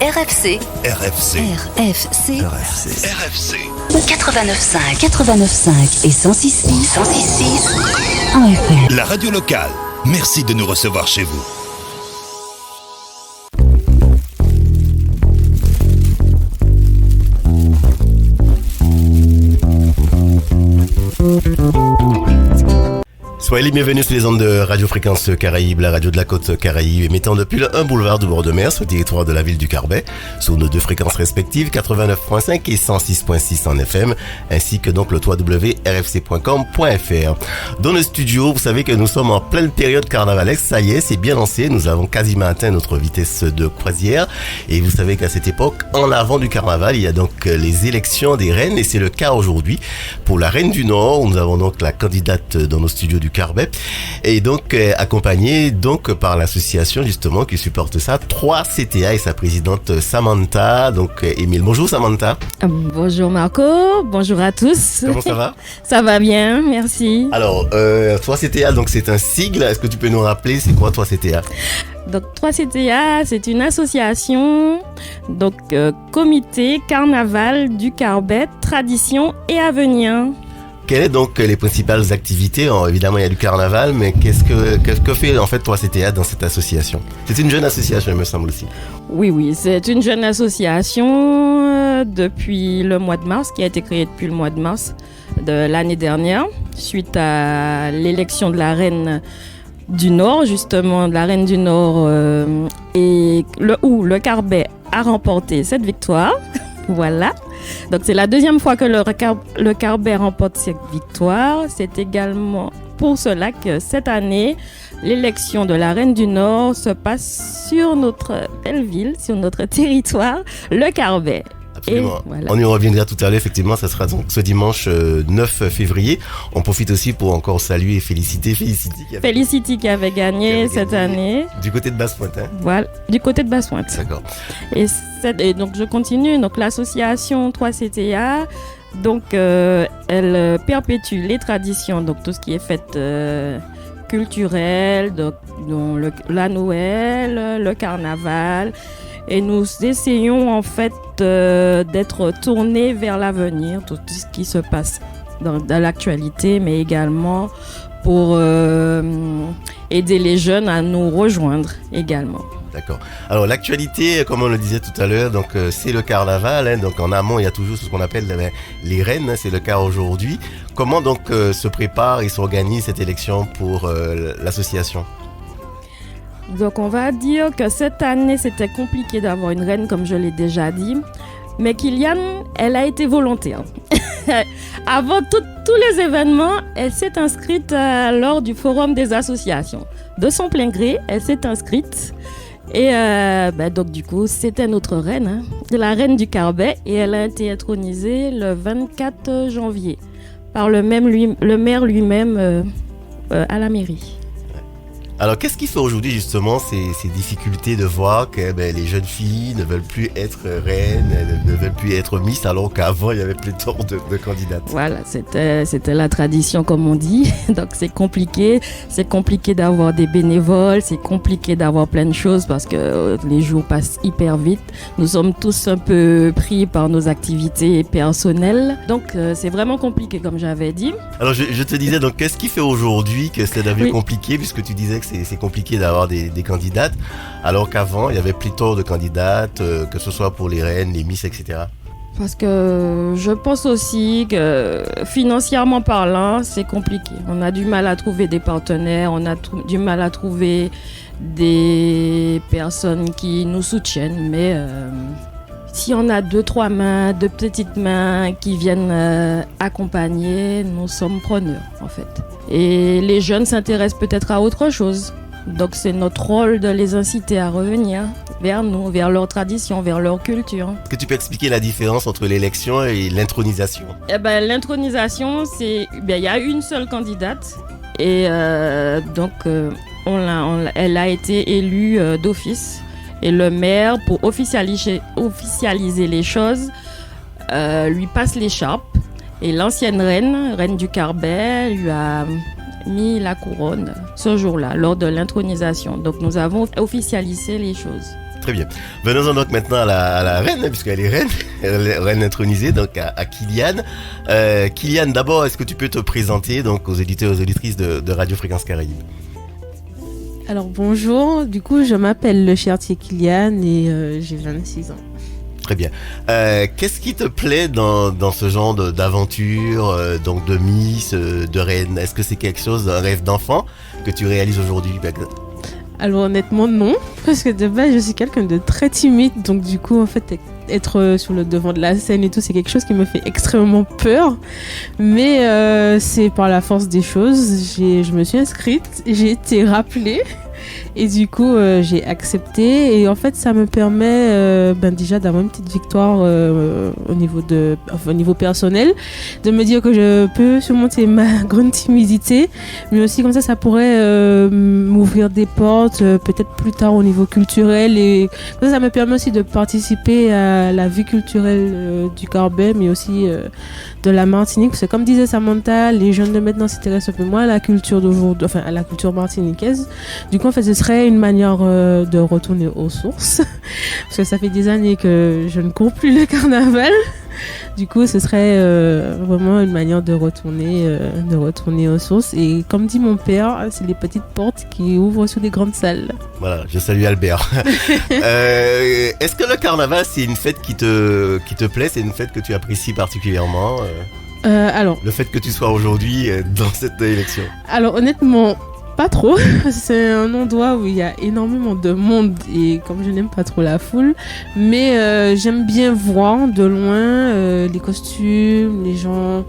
RFC. RFC. RFC. RFC. RFC. 89.5 et 106.6 en FM. La radio locale. Merci de nous recevoir chez vous. Soyez les bienvenus sur les ondes de Radio Fréquence Caraïbe, la radio de la côte Caraïbe, émettant depuis le 1 boulevard du bord de mer sur le territoire de la ville du Carbet, sur nos deux fréquences respectives, 89.5 et 106.6 en FM, ainsi que donc le www.rfc.com.fr. Dans le studio, vous savez que nous sommes en pleine période carnavalesque, ça y est, c'est bien lancé, nous avons quasiment atteint notre vitesse de croisière, et vous savez qu'à cette époque, en avant du carnaval, il y a donc les élections des reines, et c'est le cas aujourd'hui. Pour la Reine du Nord, nous avons donc la candidate dans nos studios du Carbet, et donc accompagnée donc par l'association justement qui supporte ça, 3CTA et sa présidente Samantha, donc Émile. Bonjour Samantha. Bonjour Marco, bonjour à tous. Comment ça va? Ça va bien, merci. Alors 3CTA, donc c'est un sigle, est-ce que tu peux nous rappeler c'est quoi 3CTA? Donc 3CTA, c'est une association, donc comité carnaval du Carbet, tradition et avenir. Quelles sont donc les principales activités? Évidemment, il y a du carnaval, mais qu'est-ce que fait en fait 3CTA dans cette association? C'est une jeune association, il me semble aussi. Oui, c'est une jeune association depuis le mois de mars, qui a été créée depuis le mois de mars de l'année dernière, suite à l'élection de la Reine du Nord, justement, de la Reine du Nord, et où le Carbet a remporté cette victoire. Voilà. Donc c'est la deuxième fois que le Carbet remporte cette victoire. C'est également pour cela que cette année, l'élection de la Reine du Nord se passe sur notre belle ville, sur notre territoire, le Carbet. Absolument. Voilà. On y reviendra tout à l'heure, effectivement, ça sera donc ce dimanche 9 février. On profite aussi pour encore saluer et féliciter Félicity qui avait gagné cette année. Du côté de Basse-Pointe. Hein. Voilà, du côté de Basse-Pointe. D'accord. Et donc je continue. Donc l'association 3CTA, donc elle perpétue les traditions, donc tout ce qui est fête culturelle, donc la Noël, le carnaval. Et nous essayons en fait d'être tournés vers l'avenir, tout ce qui se passe dans l'actualité, mais également pour aider les jeunes à nous rejoindre également. D'accord. Alors l'actualité, comme on le disait tout à l'heure, donc c'est le carnaval. Hein, donc en amont, il y a toujours ce qu'on appelle les reines. Hein, c'est le cas aujourd'hui. Comment donc se prépare et s'organise cette élection pour l'association? Donc on va dire que cette année c'était compliqué d'avoir une reine comme je l'ai déjà dit, mais Kylian, elle a été volontaire. Avant tous les événements, elle s'est inscrite lors du forum des associations. De son plein gré, elle s'est inscrite et donc du coup c'était notre reine, hein, la reine du Carbet, et elle a été intronisée le 24 janvier par le maire lui-même à la mairie. Alors, qu'est-ce qui fait aujourd'hui justement ces difficultés de voir que les jeunes filles ne veulent plus être reines, ne veulent plus être miss, alors qu'avant il y avait pléthore de candidates? Voilà, c'était la tradition comme on dit. Donc c'est compliqué d'avoir des bénévoles, c'est compliqué d'avoir plein de choses parce que les jours passent hyper vite. Nous sommes tous un peu pris par nos activités personnelles. Donc c'est vraiment compliqué comme j'avais dit. Alors je te disais, donc qu'est-ce qui fait aujourd'hui que c'est devenu compliqué, puisque tu disais que c'est compliqué d'avoir des candidates, alors qu'avant, il y avait pléthore de candidates, que ce soit pour les reines, les miss, etc. Parce que je pense aussi que financièrement parlant, c'est compliqué. On a du mal à trouver des partenaires, on a du mal à trouver des personnes qui nous soutiennent, mais si on a 2-3 petites mains qui viennent accompagner, nous sommes preneurs en fait. Et les jeunes s'intéressent peut-être à autre chose. Donc c'est notre rôle de les inciter à revenir vers nous, vers leur tradition, vers leur culture. Est-ce que tu peux expliquer la différence entre l'élection et l'intronisation? L'intronisation, c'est il y a une seule candidate et donc elle a été élue d'office. Et le maire, pour officialiser les choses, lui passe l'écharpe. Et l'ancienne reine du Carbet, lui a mis la couronne ce jour-là, lors de l'intronisation. Donc nous avons officialisé les choses. Très bien. Venons-en donc maintenant à la reine, puisqu'elle est reine, reine intronisée, donc à Kylian. Kylian, d'abord, est-ce que tu peux te présenter donc aux éditeurs et aux auditrices de Radio Fréquence Caraïbe? Alors bonjour, du coup je m'appelle Le Chartier Kylian et j'ai 26 ans. Très bien. Qu'est-ce qui te plaît dans ce genre d'aventure, donc de Miss, de reine? Est-ce que c'est quelque chose, un rêve d'enfant que tu réalises aujourd'hui? Alors honnêtement non, parce que de base je suis quelqu'un de très timide, donc du coup en fait être sur le devant de la scène et tout c'est quelque chose qui me fait extrêmement peur, mais c'est par la force des choses, je me suis inscrite, j'ai été rappelée et du coup j'ai accepté et en fait ça me permet déjà d'avoir une petite victoire au niveau personnel, de me dire que je peux surmonter ma grande timidité, mais aussi comme ça pourrait m'ouvrir des portes peut-être plus tard au niveau culturel et ça me permet aussi de participer à la vie culturelle du Caraïbe mais aussi de la Martinique, parce que comme disait Samantha, les jeunes de maintenant s'intéressent un peu moins à la culture d'aujourd'hui, enfin à la culture martiniquaise. Du coup en fait ce serait une manière de retourner aux sources parce que ça fait des années que je ne cours plus le carnaval. Du coup ce serait vraiment une manière de retourner aux sources et comme dit mon père, c'est les petites portes qui ouvrent sur des grandes salles. Voilà, je salue Albert. Est-ce que le carnaval c'est une fête qui te plaît, c'est une fête que tu apprécies particulièrement alors, le fait que tu sois aujourd'hui dans cette élection? Alors honnêtement pas trop, c'est un endroit où il y a énormément de monde et comme je n'aime pas trop la foule, mais j'aime bien voir de loin les costumes, les gens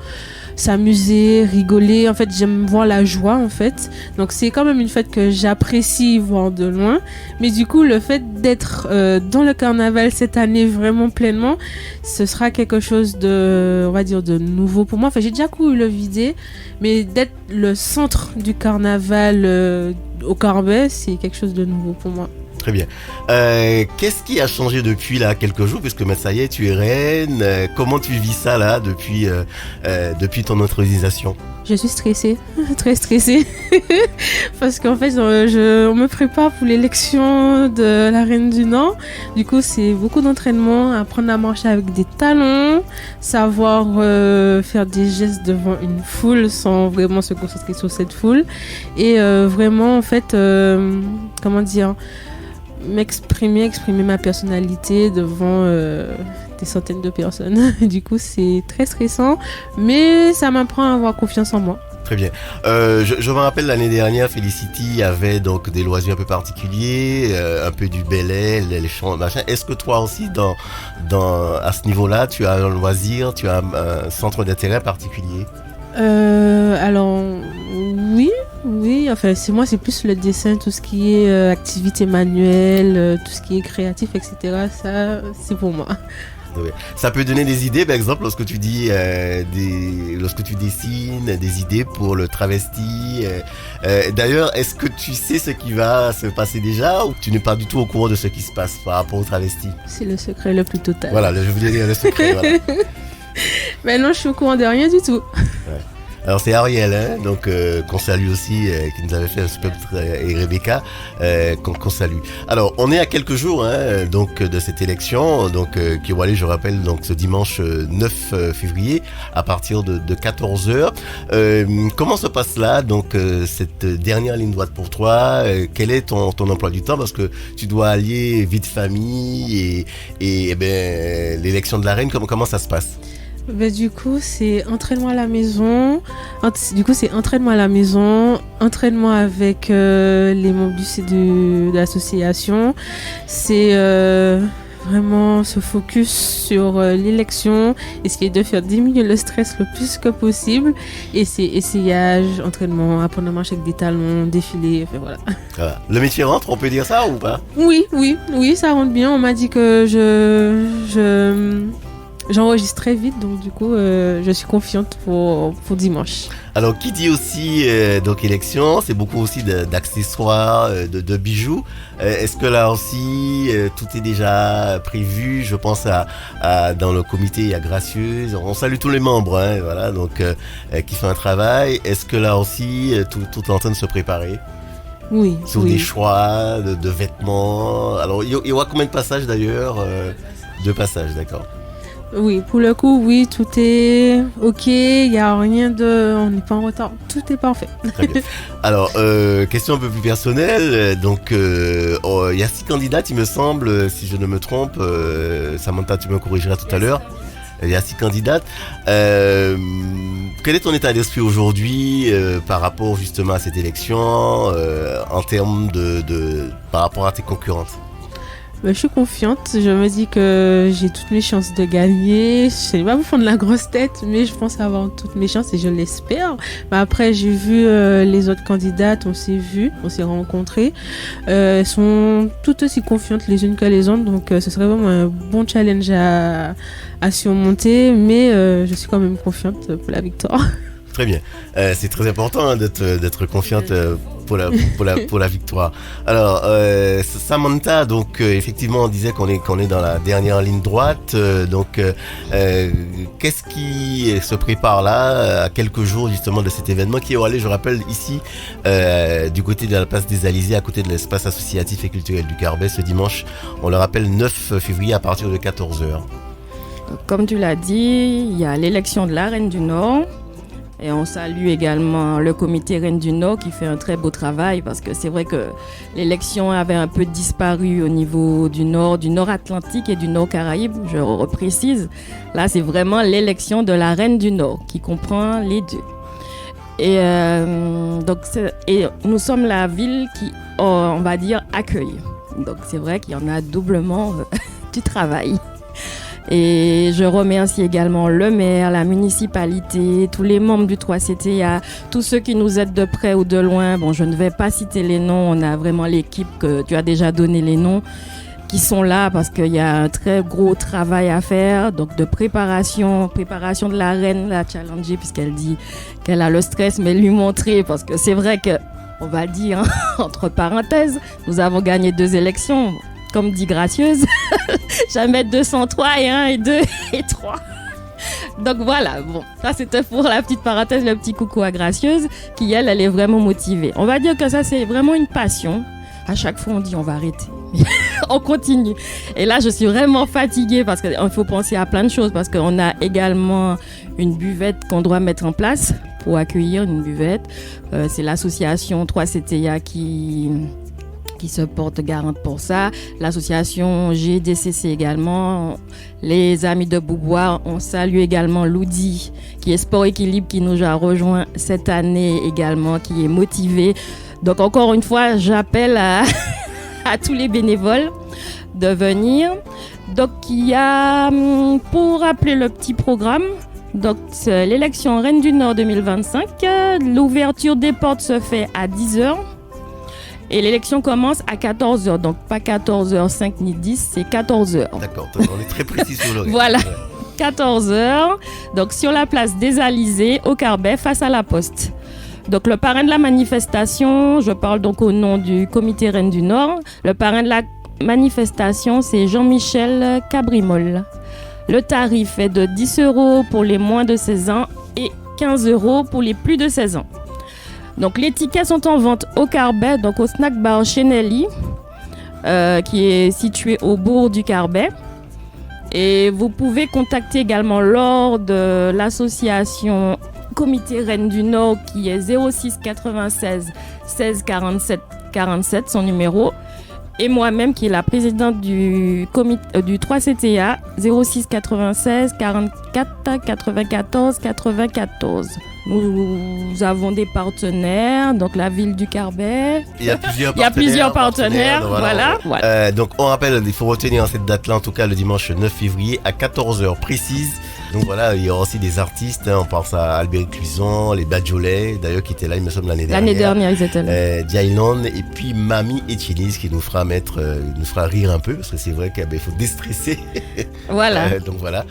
s'amuser, rigoler, en fait j'aime voir la joie en fait, donc c'est quand même une fête que j'apprécie voir de loin, mais du coup le fait d'être dans le carnaval cette année vraiment pleinement, ce sera quelque chose de, on va dire, de nouveau pour moi. Enfin j'ai déjà couru le Vidé, mais d'être le centre du carnaval au Caraïbe, c'est quelque chose de nouveau pour moi. Très bien. Qu'est-ce qui a changé depuis là quelques jours, puisque ça y est, tu es reine. Comment tu vis ça là depuis ton intronisation? Je suis stressée, très stressée, parce qu'en fait, on me prépare pour l'élection de la Reine du Nord. Du coup, c'est beaucoup d'entraînement, apprendre à marcher avec des talons, savoir faire des gestes devant une foule sans vraiment se concentrer sur cette foule. Et vraiment, en fait, comment dire, exprimer ma personnalité devant des centaines de personnes. Du coup, c'est très stressant, mais ça m'apprend à avoir confiance en moi. Très bien. Je me rappelle l'année dernière, Felicity avait donc des loisirs un peu particuliers, un peu du ballet, les chants, machin. Est-ce que toi aussi, à ce niveau-là, tu as un loisir, tu as un centre d'intérêt particulier? Alors oui, enfin c'est plus le dessin, tout ce qui est activité manuelle, tout ce qui est créatif, etc. Ça, c'est pour moi. Ça peut donner des idées, par exemple, lorsque tu dessines des idées pour le travesti. D'ailleurs, est-ce que tu sais ce qui va se passer déjà, ou tu n'es pas du tout au courant de ce qui se passe par rapport au travesti? C'est le secret le plus total. Voilà, je voulais dire le secret. Voilà. Mais non, je suis au courant de rien du tout. Ouais. Alors c'est Ariel, hein, donc qu'on salue aussi, qui nous avait fait un spectre, et Rebecca, qu'on salue. Alors on est à quelques jours, hein, donc de cette élection, donc qui va aller, je rappelle, donc ce dimanche 9 février à partir de 14h. Comment se passe là, donc cette dernière ligne droite pour toi? Quel est ton emploi du temps, parce que tu dois allier vie de famille et l'élection de la reine. Comment ça se passe? Du coup, c'est entraînement à la maison. Entraînement avec les membres de l'association. C'est vraiment se focus sur l'élection, essayer de faire diminuer le stress le plus que possible. Et c'est essayage, entraînement, apprendre à marcher avec des talons, défiler, enfin voilà. Voilà. Le métier rentre, on peut dire ça ou pas? Oui, ça rentre bien. On m'a dit que j'enregistre très vite, donc du coup, je suis confiante pour dimanche. Alors, qui dit aussi donc élection, c'est beaucoup aussi d'accessoires, de bijoux. Est-ce que là aussi, tout est déjà prévu? Je pense dans le comité, il y a Gracieuse. On salue tous les membres, hein, voilà, donc qui fait un travail. Est-ce que là aussi, tout est en train de se préparer? Oui. sur oui. des choix de vêtements. Alors, il y aura combien de passages d'ailleurs? Deux passages, d'accord. Oui, pour le coup, oui, tout est ok. Il n'y a rien de. On n'est pas en retard. Tout est parfait. Très bien. Alors, question un peu plus personnelle. Donc, il y a 6 candidates, il me semble, si je ne me trompe. Samantha, tu me corrigeras tout à l'heure. Il y a 6 candidates. Quel est ton état d'esprit aujourd'hui par rapport justement à cette élection, en termes par rapport à tes concurrentes? Je suis confiante. Je me dis que j'ai toutes mes chances de gagner. Je ne vais pas vous prendre la grosse tête, mais je pense avoir toutes mes chances et je l'espère. Mais après, j'ai vu les autres candidates, on s'est rencontrées. Elles sont toutes aussi confiantes les unes que les autres. Donc, ce serait vraiment un bon challenge à surmonter. Mais je suis quand même confiante pour la victoire. Très bien. C'est très important d'être confiante pour la victoire. Alors, Samantha, donc effectivement, on disait qu'on est dans la dernière ligne droite. Qu'est-ce qui se prépare là, à quelques jours justement de cet événement qui aura lieu, je rappelle, ici, du côté de la place des Alizés, à côté de l'espace associatif et culturel du Carbet, ce dimanche, on le rappelle, 9 février à partir de 14h. Comme tu l'as dit, il y a l'élection de la Reine du Nord. Et on salue également le comité Reine du Nord qui fait un très beau travail parce que c'est vrai que l'élection avait un peu disparu au niveau du Nord Atlantique et du Nord Caraïbe, je reprécise. Là, c'est vraiment l'élection de la Reine du Nord qui comprend les deux. Et nous sommes la ville qui, on va dire, accueille. Donc c'est vrai qu'il y en a doublement du travail. Et je remercie également le maire, la municipalité, tous les membres du 3CTA, tous ceux qui nous aident de près ou de loin. Bon, je ne vais pas citer les noms, on a vraiment l'équipe que tu as déjà donné les noms qui sont là parce qu'il y a un très gros travail à faire, donc de préparation de la reine, la challenger puisqu'elle dit qu'elle a le stress, mais lui montrer parce que c'est vrai que, on va le dire, entre parenthèses, nous avons gagné 2 élections. Comme dit Gracieuse, jamais 203 et 1 et 2 et 3. Donc voilà, bon, ça c'était pour la petite parenthèse, le petit coucou à Gracieuse, qui elle est vraiment motivée. On va dire que ça c'est vraiment une passion. À chaque fois on dit on va arrêter, on continue. Et là je suis vraiment fatiguée parce qu'il faut penser à plein de choses, parce qu'on a également une buvette qu'on doit mettre en place pour accueillir une buvette. C'est l'association 3CTA qui se porte garante pour ça. L'association GDCC également. Les amis de Bouboire, on salue également Loudi, qui est Sport Équilibre, qui nous a rejoint cette année également, qui est motivé. Donc encore une fois, j'appelle à tous les bénévoles de venir. Donc il y a, pour rappeler le petit programme, donc c'est l'élection Reine du Nord 2025. L'ouverture des portes se fait à 10h. Et l'élection commence à 14h, donc pas 14h05 ni 10, c'est 14h. D'accord, on est très précis sur le rythme. Voilà, 14h, donc sur la place des Alizés, au Carbet, face à la Poste. Donc le parrain de la manifestation, je parle donc au nom du comité Reine du Nord, le parrain de la manifestation, c'est Jean-Michel Cabrimol. Le tarif est de 10 € pour les moins de 16 ans et 15 € pour les plus de 16 ans. Donc les tickets sont en vente au Carbet, donc au snack bar Chenelly, qui est situé au bourg du Carbet. Et vous pouvez contacter également lors de l'association Comité Reine du Nord qui est 06 96 16 47 47, son numéro. Et moi-même qui est la présidente du 3CTA 06 96 44 94 94. Nous avons des partenaires, donc la ville du Carbet. Il y a plusieurs partenaires. Voilà. Donc on rappelle, il faut retenir cette date-là, en tout cas le dimanche 9 février à 14h précise. Donc voilà, il y aura aussi des artistes, on pense à Albert Cuison, les Badjolais, d'ailleurs qui étaient là, il me semble, l'année dernière. L'année dernière, ils étaient là. Diaylon, et puis Mamie Etiennes qui nous fera rire un peu, parce que c'est vrai qu'il faut déstresser. Voilà. Donc voilà,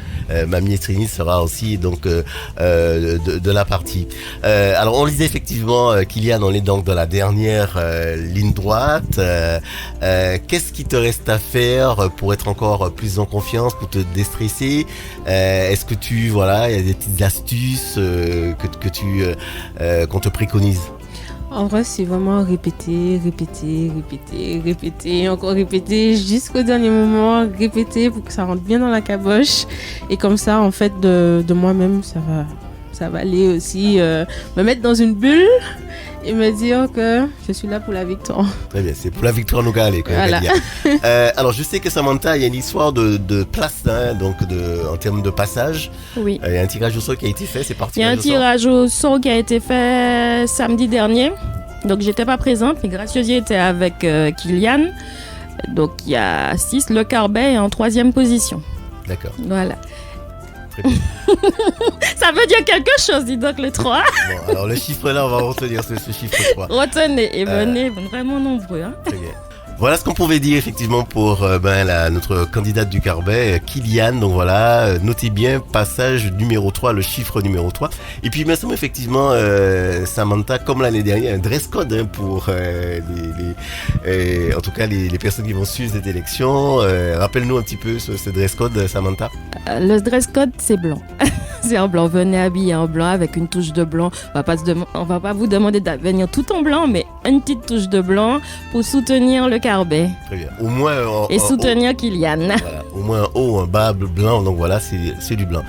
Mamie Etiennes sera aussi donc de la partie. Alors on disait effectivement Kylian, on est donc dans la dernière ligne droite. Qu'est-ce qui te reste à faire pour être encore plus en confiance, pour te déstresser? Est-ce que il y a des petites astuces qu'on te préconise? En vrai, c'est vraiment répéter, encore répéter jusqu'au dernier moment, répéter pour que ça rentre bien dans la caboche. Et comme ça, en fait, de moi-même, ça va aller aussi me mettre dans une bulle et me dire que je suis là pour la victoire. Très bien, c'est pour la victoire nous aller. Voilà. Alors, je sais que Samantha, il y a une histoire de place, hein, donc en termes de passage. Oui. Il y a un tirage au sort qui a été fait, c'est parti. Il y a un tirage au sort qui a été fait samedi dernier. Donc, j'étais pas présente, mais Graciosi était avec Kylian. Donc, il y a 6. Le Carbet est en 3e position. D'accord. Voilà. Très bien. Ça veut dire quelque chose, dis donc, le 3. Bon, alors le chiffre là, on va retenir ce chiffre 3. Retenez et venez vraiment nombreux. Hein. Très bien. Voilà ce qu'on pouvait dire effectivement pour notre candidate du Carbet, Kylian. Donc voilà, notez bien, passage numéro 3, le chiffre numéro 3. Et puis maintenant effectivement, Samantha, comme l'année dernière, un dress code hein, pour en tout cas les personnes qui vont suivre cette élection. Rappelle-nous un petit peu ce dress code, Samantha. Le dress code, c'est blanc. C'est en blanc. Venez habillé en blanc avec une touche de blanc. On va pas vous demander de venir tout en blanc, mais une petite touche de blanc pour soutenir le Carbet. Très bien. Au moins et soutenir Kylian. Voilà. Au moins un haut, un bas blanc. Donc voilà, c'est du blanc.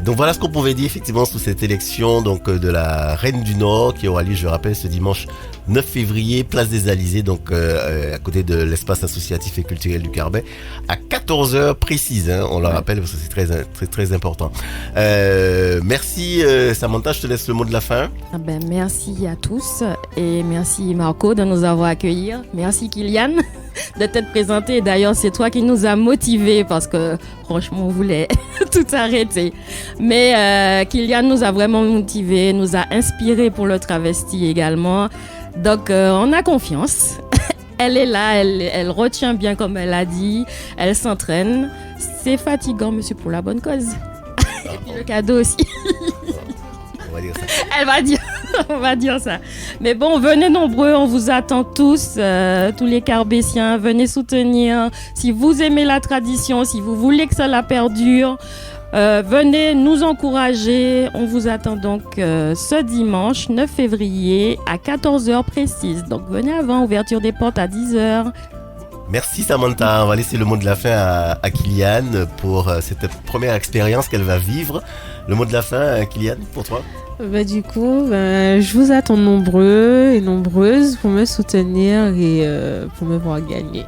Donc voilà ce qu'on pouvait dire effectivement sous cette élection donc de la Reine du Nord qui aura lieu, je rappelle, ce dimanche 9 février, place des Alizés, donc à côté de l'espace associatif et culturel du Carbet, à 14h précise. Hein, on le rappelle parce que c'est très important. Merci Samantha, je te laisse le mot de la fin. Merci à tous et merci Marco de nous avoir accueillis. Merci Kylian de t'être présenté. D'ailleurs, c'est toi qui nous as motivés parce que franchement, on voulait tout arrêter. Mais Kylian nous a vraiment motivés, nous a inspirés pour le travesti également. Donc, on a confiance. Elle est là, elle retient bien comme elle a dit. Elle s'entraîne. C'est fatigant, mais c'est pour la bonne cause. Et puis le cadeau aussi. On va dire ça. On va dire ça. Mais bon, venez nombreux, on vous attend tous, tous les Carbétiens, venez soutenir. Si vous aimez la tradition, si vous voulez que cela perdure, venez nous encourager. On vous attend donc ce dimanche 9 février à 14h précise. Donc venez avant, ouverture des portes à 10h. Merci Samantha, on va laisser le mot de la fin à Kylian pour cette première expérience qu'elle va vivre. Le mot de la fin, Kylian, pour toi? Du coup, je vous attends nombreux et nombreuses pour me soutenir et pour me voir gagner.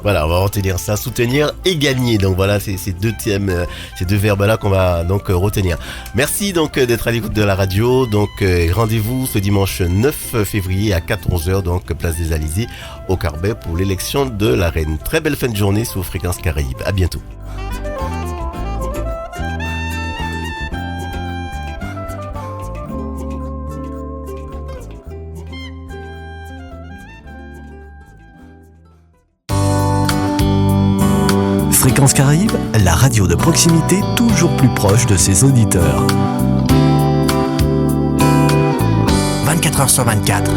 Voilà, on va retenir ça, soutenir et gagner. Donc voilà, c'est ces deux thèmes, ces deux verbes-là qu'on va donc retenir. Merci donc d'être à l'écoute de la radio. Donc rendez-vous ce dimanche 9 février à 14h, donc place des Alizés au Carbet pour l'élection de la Reine. Très belle fin de journée sur Fréquence Caraïbes. À bientôt. Fréquence Caraïbes, la radio de proximité toujours plus proche de ses auditeurs. 24h sur 24.